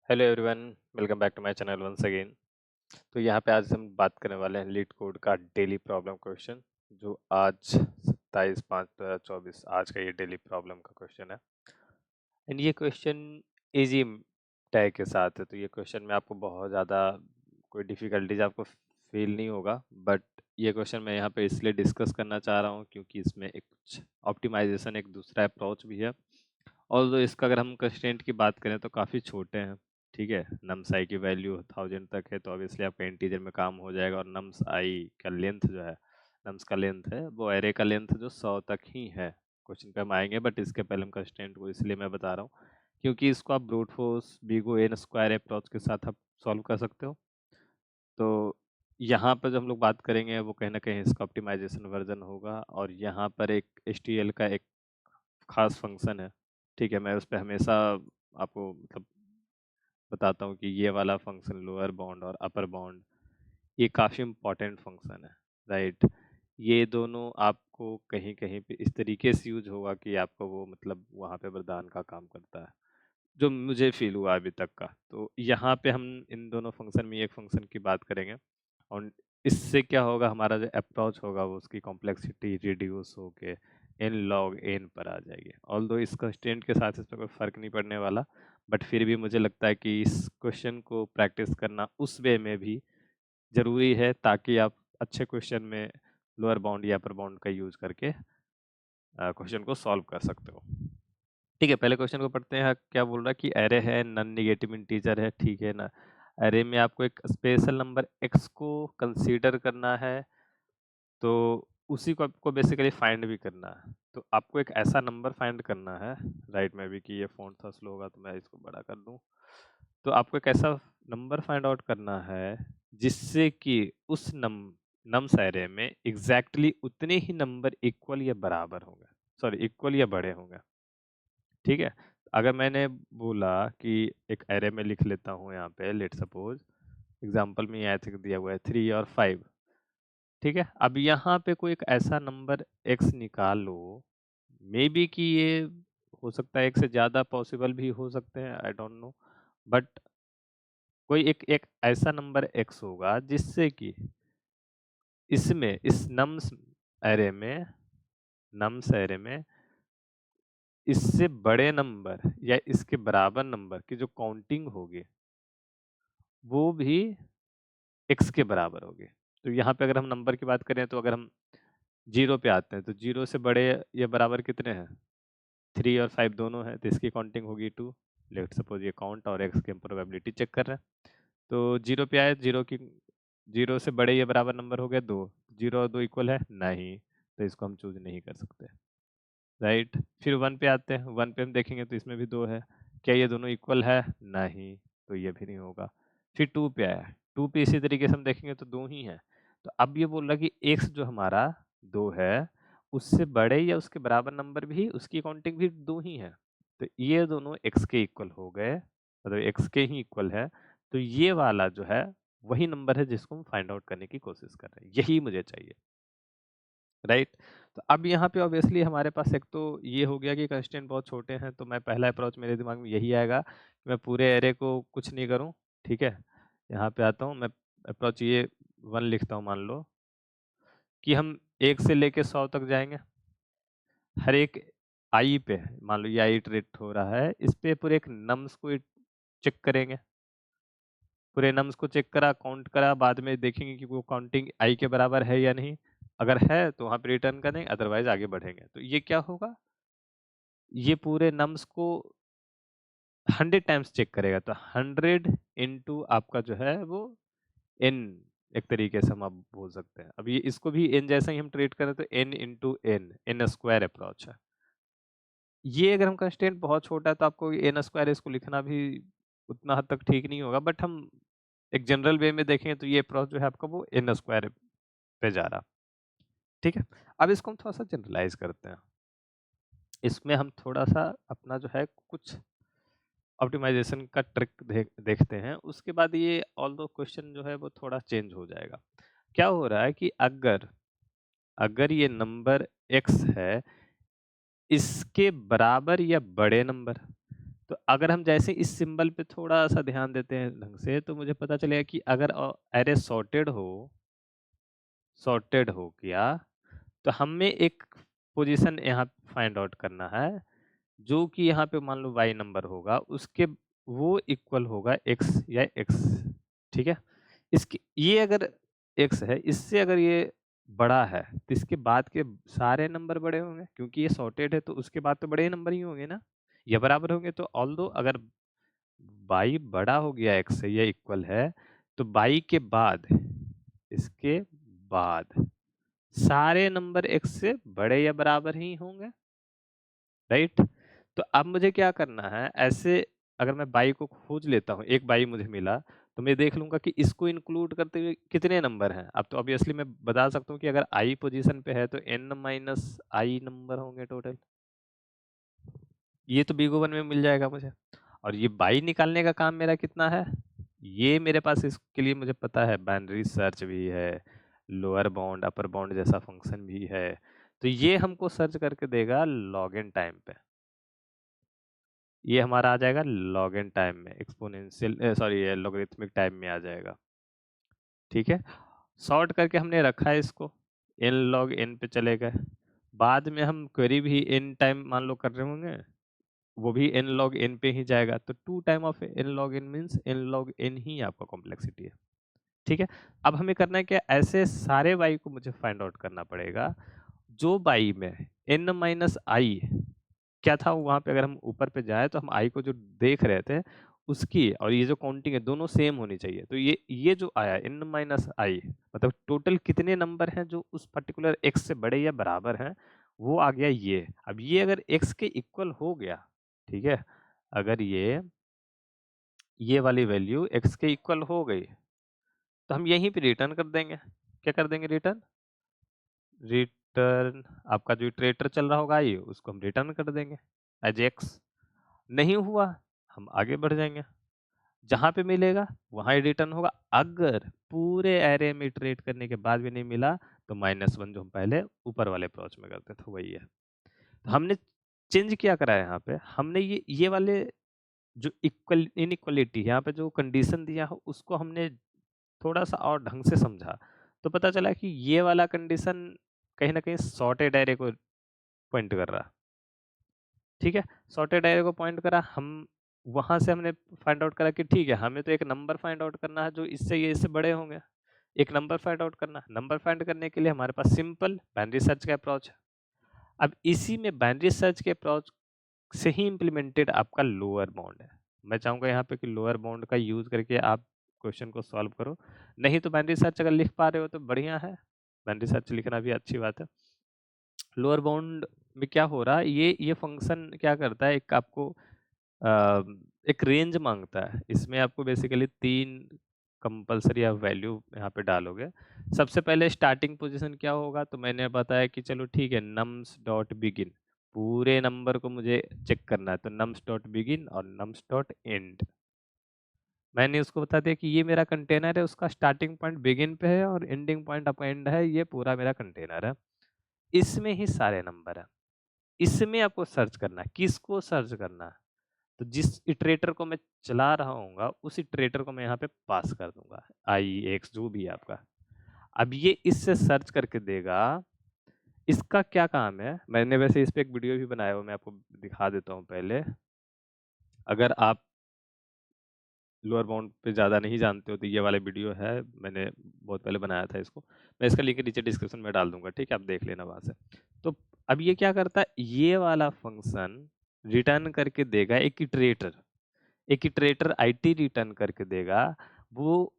Hello everyone, welcome back to my channel once again. तो यहाँ पे आज हम बात करने वाले हैं लीड कोड का डेली प्रॉब्लम क्वेश्चन, जो आज 27/5/2024 आज का ये डेली प्रॉब्लम का क्वेश्चन है। एंड ये क्वेश्चन इजी टैग के साथ है, तो ये क्वेश्चन में आपको बहुत ज़्यादा कोई डिफ़िकल्टीज आपको फील नहीं होगा। बट ये क्वेश्चन मैं यहाँ पे इसलिए डिस्कस करना चाह रहा हूँ क्योंकि इसमें एक कुछ ऑप्टिमाइजेशन, एक दूसरा अप्रोच भी है। ऑल्दो इसका अगर हम कंस्ट्रेंट की बात करें तो काफ़ी छोटे हैं, ठीक है। नम्स आई की वैल्यू 1000 तक है, तो ऑब्वियसली आपका इंटीजर में काम हो जाएगा। और नम्स आई का लेंथ जो है, नम्स का लेंथ है वो एरे का लेंथ जो 100 तक ही है। क्वेश्चन पे हम आएंगे, बट इसके पहले हम कंस्ट्रेंट को इसलिए मैं बता रहा हूँ क्योंकि इसको आप brute force बीगो N square approach के साथ आप सॉल्व कर सकते हो। तो यहाँ पर जो हम लोग बात करेंगे वो कहीं ना कहीं इसका ऑप्टिमाइजेशन वर्जन होगा, और यहाँ पर एक एच का एक खास फंक्शन है, ठीक है। मैं उस पे हमेशा आपको मतलब बताता हूँ कि ये वाला फंक्शन लोअर बाउंड और अपर बाउंड ये काफ़ी इम्पोर्टेंट फंक्शन है, राइट। ये दोनों आपको कहीं कहीं पे इस तरीके से यूज होगा कि आपको वो मतलब वहाँ पे वरदान का काम करता है, जो मुझे फील हुआ अभी तक का। तो यहाँ पे हम इन दोनों फंक्शन में एक फंक्शन की बात करेंगे, और इससे क्या होगा, हमारा जो अप्रोच होगा वो उसकी कॉम्प्लेक्सिटी रिड्यूस होके एन लॉग एन पर आ जाएगी। ऑल्दो इस कंस्ट्रेंट के साथ इसमें कोई फ़र्क नहीं पड़ने वाला, बट फिर भी मुझे लगता है कि इस क्वेश्चन को प्रैक्टिस करना उस वे में भी ज़रूरी है, ताकि आप अच्छे क्वेश्चन में लोअर बाउंड या अपर बाउंड का यूज़ करके क्वेश्चन को सॉल्व कर सकते हो। ठीक है, पहले क्वेश्चन को पढ़ते हैं। क्या बोल रहा है कि एरे है, नॉन नेगेटिव इंटीजर है, ठीक है ना। एरे में आपको एक स्पेशल नंबर x को कंसीडर करना है, तो उसी को आपको बेसिकली फाइंड भी करना है। तो आपको एक ऐसा नंबर फाइंड करना है, राइट। में भी कि ये फ़ॉन्ट थोड़ा स्लो होगा तो मैं इसको बड़ा कर दूं। तो आपको एक ऐसा नंबर फाइंड आउट करना है जिससे कि उस नम्स एरे में एग्जैक्टली उतने ही नंबर इक्वल या बराबर होंगे, सॉरी इक्वल या बड़े होंगे, ठीक है। अगर मैंने बोला कि एक एरे में लिख लेता हूँ, यहाँ पे लेट सपोज एग्जांपल में यहाँ तक दिया हुआ है 3 और 5, ठीक है। अब यहाँ पे कोई एक ऐसा नंबर x निकाल लो, मे बी कि ये हो सकता है एक से ज़्यादा पॉसिबल भी हो सकते हैं, आई डोंट नो। बट कोई एक एक ऐसा नंबर x होगा जिससे कि इसमें इस नम्स एरे में इससे बड़े नंबर या इसके बराबर नंबर की जो काउंटिंग होगी वो भी x के बराबर होगी। तो यहाँ पे अगर हम नंबर की बात करें, तो अगर हम 0 पे आते हैं तो 0 से बड़े या बराबर कितने हैं, 3 और 5 दोनों हैं, तो इसकी काउंटिंग होगी 2। लेट सपोज ये काउंट और x की हम प्रोबेबिलिटी चेक कर रहे हैं। तो 0 पे आए, 0 से बड़े या बराबर नंबर हो गया 2, 0 और 2 इक्वल है नहीं, तो इसको हम चूज नहीं कर सकते, राइट। फिर 1 पे आते हैं, 1 पे हम देखेंगे तो इसमें भी 2 है, क्या ये दोनों इक्वल है, नहीं, तो ये भी नहीं होगा। फिर 2 पे आया, 2 पे इसी तरीके से हम देखेंगे तो 2 ही है। तो अब ये बोल रहा है कि x जो हमारा 2 है, उससे बड़े या उसके बराबर नंबर भी उसकी काउंटिंग भी 2 ही है, तो ये दोनों x के इक्वल हो गए, मतलब x के ही इक्वल है। तो ये वाला जो है वही नंबर है जिसको हम फाइंड आउट करने की कोशिश कर रहे हैं, यही मुझे चाहिए, राइट। तो अब यहाँ पे ऑब्वियसली हमारे पास एक तो ये हो गया कि कंस्ट्रेंट बहुत छोटे हैं, तो मैं पहला अप्रोच मेरे दिमाग में यही आएगा कि मैं पूरे एरे को कुछ नहीं करूँ, ठीक है। यहाँ पे आता हूँ मैं, अप्रोच ये 1 लिखता हूँ, मान लो कि हम 1 से लेके 100 तक जाएंगे। हर एक आई पे, मान लो ये आई इटरेट हो रहा है, इस पे पूरे एक नम्स को चेक करेंगे, पूरे नम्स को चेक करा, काउंट करा, बाद में देखेंगे कि वो काउंटिंग आई के बराबर है या नहीं। अगर है तो वहाँ पे रिटर्न करेंगे, अदरवाइज आगे बढ़ेंगे। तो ये क्या होगा, ये पूरे नम्स को 100 टाइम्स चेक करेगा, तो 100 इंटू आपका जो है वो n, एक तरीके से हम आप बोल सकते हैं। अब ये इसको भी n जैसा ही हम ट्रीट करें तो n into n square approach है। ये अगर हम कंस्ट्रेंट बहुत छोटा है तो आपको n स्क्वायर इसको लिखना भी उतना हद तक ठीक नहीं होगा, बट हम एक जनरल वे में देखें तो ये अप्रोच जो है आपका वो n स्क्वायर पे जा रहा, ठीक है। अब इसको हम थोड़ा सा जनरलाइज करते हैं, इसमें हम थोड़ा सा अपना जो है कुछ ऑप्टिमाइजेशन का ट्रिक देखते हैं। उसके बाद ये ऑल दो क्वेश्चन जो है वो थोड़ा चेंज हो जाएगा। क्या हो रहा है कि अगर अगर ये नंबर x है, इसके बराबर या बड़े नंबर, तो अगर हम जैसे इस सिंबल पे थोड़ा सा ध्यान देते हैं ढंग से, तो मुझे पता चलेगा कि अगर अरे सॉर्टेड हो गया, तो हमें एक पोजीशन यहाँ फाइंड आउट करना है, जो कि यहाँ पे मान लो y नंबर होगा, उसके वो इक्वल होगा x या x, ठीक है? इसके ये अगर x है, इससे अगर ये बड़ा है, तो इसके बाद के सारे नंबर बड़े होंगे, क्योंकि ये सॉर्टेड है, तो उसके बाद तो बड़े नंबर ही होंगे ना, या बराबर होंगे। तो ऑल्दो अगर y बड़ा हो गया x से या इक्वल है, तो y के बाद, इसके बाद सारे नंबर x से बड़े या बराबर ही होंगे, राइट? तो अब मुझे क्या करना है, ऐसे अगर मैं बाई को खोज लेता हूँ, एक बाई मुझे मिला, तो मैं देख लूंगा कि इसको इंक्लूड करते हुए कितने नंबर हैं। अब तो ऑब्वियसली मैं बता सकता हूँ कि अगर आई पोजीशन पे है तो n माइनस आई नंबर होंगे टोटल। ये तो बिग वन में मिल जाएगा मुझे। और ये बाई निकालने का काम मेरा कितना है, ये मेरे पास इसके लिए मुझे पता है, बाइनरी सर्च भी है, लोअर बाउंड अपर बाउंड जैसा फंक्शन भी है। तो ये हमको सर्च करके देगा लॉग इन टाइम पे। ये हमारा आ जाएगा लॉग इन टाइम में, एक्सपोनेंशियल सॉरी लॉगरिथमिक टाइम में आ जाएगा, ठीक है? सॉर्ट करके हमने रखा है इसको, n log n पे चले गए। बाद में हम क्वेरी भी n टाइम मान लो कर रहे होंगे, वो भी n log n पे ही जाएगा। तो 2 time of n log n means n log n ही आपका कॉम्प्लेक्सिटी है, ठीक है? अब हमें करना है क्या, ऐसे सारे y को मुझे फाइंड आउट करना पड़ेगा, जो y में n माइनस आई क्या था वहाँ पे। अगर हम ऊपर पे जाए तो हम आई को जो देख रहे थे उसकी और ये जो काउंटिंग है दोनों सेम होनी चाहिए। तो ये जो आया n माइनस आई, मतलब टोटल कितने नंबर हैं जो उस पर्टिकुलर x से बड़े या बराबर हैं, वो आ गया ये। अब ये अगर x के इक्वल हो गया, ठीक है, अगर ये वाली वैल्यू x के इक्वल हो गई, तो हम यहीं पे रिटर्न कर देंगे। क्या कर देंगे, रिटर्न आपका जो इटरेटर चल रहा होगा ये, उसको हम रिटर्न कर देंगे एज एक्स। नहीं हुआ, हम आगे बढ़ जाएंगे, जहां पे मिलेगा वहां ही रिटर्न होगा। अगर पूरे एरे में इटरेट करने के बाद भी नहीं मिला, तो -1 जो हम पहले ऊपर वाले अप्रोच में करते थे वही है। तो हमने चेंज क्या करा है यहाँ पे, हमने ये वाले जो इनइक्वलिटी यहाँ पे जो कंडीशन दिया है उसको हमने थोड़ा सा और ढंग से समझा। तो पता चला कि ये वाला कंडीशन कहीं ना कहीं सॉर्टेड एरे को पॉइंट कर रहा, ठीक है? सॉर्टेड एरे को पॉइंट करा, हम वहां से हमने फाइंड आउट करा कि ठीक है, हमें तो एक नंबर फाइंड आउट करना है जो इससे बड़े होंगे। एक नंबर फाइंड आउट करना है, नंबर फाइंड करने के लिए हमारे पास सिंपल बाइनरी सर्च का अप्रोच है। अब इसी में बाइनरी सर्च के अप्रोच से ही इम्प्लीमेंटेड आपका लोअर बाउंड है। मैं चाहूंगा यहाँ पे कि लोअर बाउंड का यूज करके आप क्वेश्चन को सॉल्व करो। नहीं तो बाइनरी सर्च अगर लिख पा रहे हो तो बढ़िया है, बाइनरी सर्च लिखना भी अच्छी बात है। लोअर बाउंड में क्या हो रहा है, ये फंक्शन क्या करता है, एक आपको अ, एक रेंज मांगता है। इसमें आपको बेसिकली 3 कंपल्सरी आप वैल्यू यहाँ पे डालोगे। सबसे पहले स्टार्टिंग पोजीशन क्या होगा, तो मैंने बताया कि चलो ठीक है, नम्स डॉट बिगिन, पूरे नंबर को मुझे चेक करना है, तो नम्स डॉट बिगिन और नम्स डॉट एंड। मैंने उसको बता दिया कि ये मेरा कंटेनर है, उसका स्टार्टिंग पॉइंट बिगिन पे है और एंडिंग पॉइंट अप एंड है, ये पूरा मेरा कंटेनर है। इसमें ही सारे नंबर है, इसमें आपको सर्च करना है। किसको सर्च करना है, तो जिस इटरेटर को मैं चला रहा हूँगा उस इटरेटर को मैं यहाँ पे पास कर दूंगा, आई एक्स जो भी है आपका। अब ये इससे सर्च करके देगा। इसका क्या काम है, मैंने वैसे इस पे एक वीडियो भी बनाया हुआ, मैं आपको दिखा देता हूँ पहले। अगर आप लोअर बाउंड पे ज़्यादा नहीं जानते हो तो ये वाला वीडियो है, मैंने बहुत पहले बनाया था इसको। मैं इसका लिंक नीचे डिस्क्रिप्शन में डाल दूंगा, ठीक है, आप देख लेना वहाँ से। तो अब ये क्या करता है, ये वाला फंक्शन रिटर्न करके देगा एक इटरेटर आईटी रिटर्न करके देगा। वो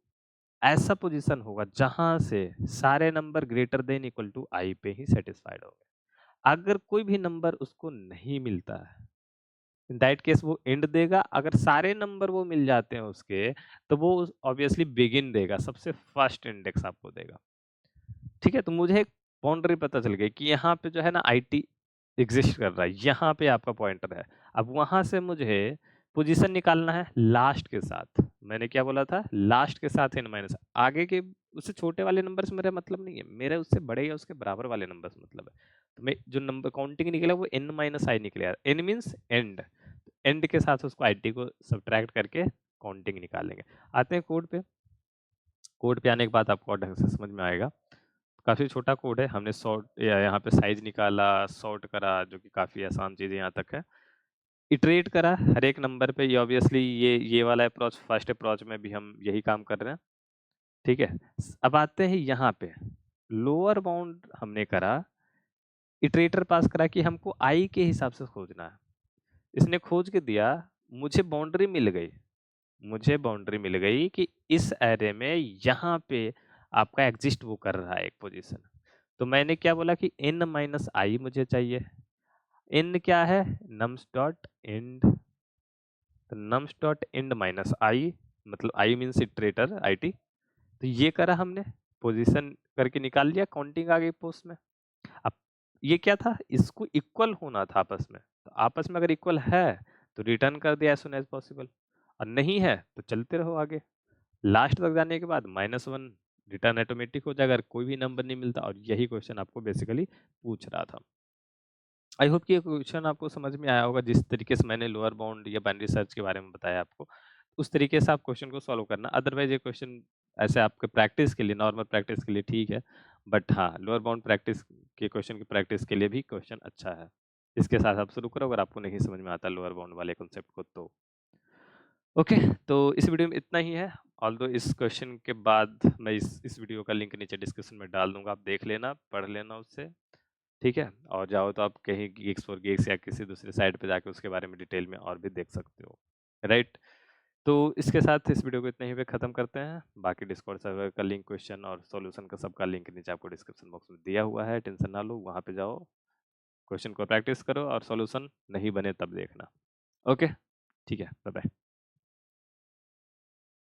ऐसा पोजीशन होगा जहां से सारे number greater than equal to i पे ही सेटिस्फाइड होंगे। अगर कोई भी नंबर उसको नहीं मिलता है, इन दैट केस वो एंड देगा। अगर सारे नंबर वो मिल जाते हैं उसके, तो वो ऑब्वियसली बिगिन देगा, सबसे फर्स्ट इंडेक्स आपको देगा, ठीक है? तो मुझे एक बाउंड्री पता चल गई कि यहाँ पे जो है ना आईटी एग्जिस्ट कर रहा है, यहाँ पे आपका पॉइंटर है। अब वहां से मुझे पोजीशन निकालना है लास्ट के साथ। मैंने क्या बोला था, लास्ट के साथ n माइनस, आगे के उससे छोटे वाले नंबर से मेरा मतलब नहीं है, मेरे उससे बड़े या उसके बराबर वाले नंबर से मतलब है। तो मैं जो नंबर काउंटिंग निकला वो n माइनस आई निकलेगा, n मीन्स एंड। एंड के साथ उसको आईटी को सब्ट्रैक्ट करके काउंटिंग निकालेंगे। आते हैं कोड पे। कोड पे आने के बाद आपको और ढंग से समझ में आएगा। काफ़ी छोटा कोड है, हमने सॉर्ट या यहाँ पे साइज निकाला, सॉर्ट करा, जो कि काफ़ी आसान चीज़ें यहाँ तक है। इटरेट करा हर एक नंबर पे, ये ऑब्वियसली ये वाला अप्रोच, फर्स्ट अप्रोच में भी हम यही काम कर रहे हैं, ठीक है। अब आते हैं यहाँ पे, लोअर बाउंड हमने करा, इटरेटर पास करा कि हमको आई के हिसाब से खोजना है। इसने खोज के दिया, मुझे बाउंड्री मिल गई, मुझे बाउंड्री मिल गई कि इस एरे में यहाँ पे आपका एग्जिस्ट वो कर रहा है एक पोजीशन। तो मैंने क्या बोला कि n माइनस आई मुझे चाहिए। n क्या है, nums डॉट एंड, तो nums डॉट एंड माइनस आई, मतलब आई मीन्स इटरेटर आईटी। तो ये करा हमने, पोजीशन करके निकाल लिया, काउंटिंग आ गई पोस्ट में। अब ये क्या था, इसको इक्वल होना था आपस में, तो आपस में अगर इक्वल है तो रिटर्न कर दिया एज सुन एज पॉसिबल, और नहीं है तो चलते रहो आगे। लास्ट तक जाने के बाद -1 रिटर्न ऑटोमेटिक हो जाएगा अगर कोई भी नंबर नहीं मिलता, और यही क्वेश्चन आपको बेसिकली पूछ रहा था। आई होप कि ये क्वेश्चन आपको समझ में आया होगा। जिस तरीके से मैंने लोअर बाउंड या बाइनरी सर्च के बारे में बताया आपको, उस तरीके से आप क्वेश्चन को सॉल्व करना। अदरवाइज ये क्वेश्चन ऐसे आपके प्रैक्टिस के लिए, नॉर्मल प्रैक्टिस के लिए ठीक है, बट हाँ, लोअर बाउंड प्रैक्टिस के क्वेश्चन की प्रैक्टिस के लिए भी क्वेश्चन अच्छा है। इसके साथ आप शुरू करो अगर आपको नहीं समझ में आता लोअर बाउंड वाले कॉन्सेप्ट को तो। ओके, तो इस वीडियो में इतना ही है। ऑल्दो इस क्वेश्चन के बाद मैं इस वीडियो का लिंक नीचे डिस्क्रिप्शन में डाल दूंगा, आप देख लेना, पढ़ लेना उससे, ठीक है। और चाहो तो आप कहीं गीक्स फॉर गीक्स या किसी दूसरे साइट पे जाके उसके बारे में डिटेल में और भी देख सकते हो, राइट। तो इसके साथ इस वीडियो को इतने ही पे ख़त्म करते हैं। बाकी डिस्कॉर्ड सर्वर का लिंक, क्वेश्चन और सॉल्यूशन का सबका लिंक नीचे आपको डिस्क्रिप्शन बॉक्स में दिया हुआ है, टेंशन ना लो, वहाँ पे जाओ, क्वेश्चन को प्रैक्टिस करो और सॉल्यूशन नहीं बने तब देखना। ओके, ठीक है, बाय बाय।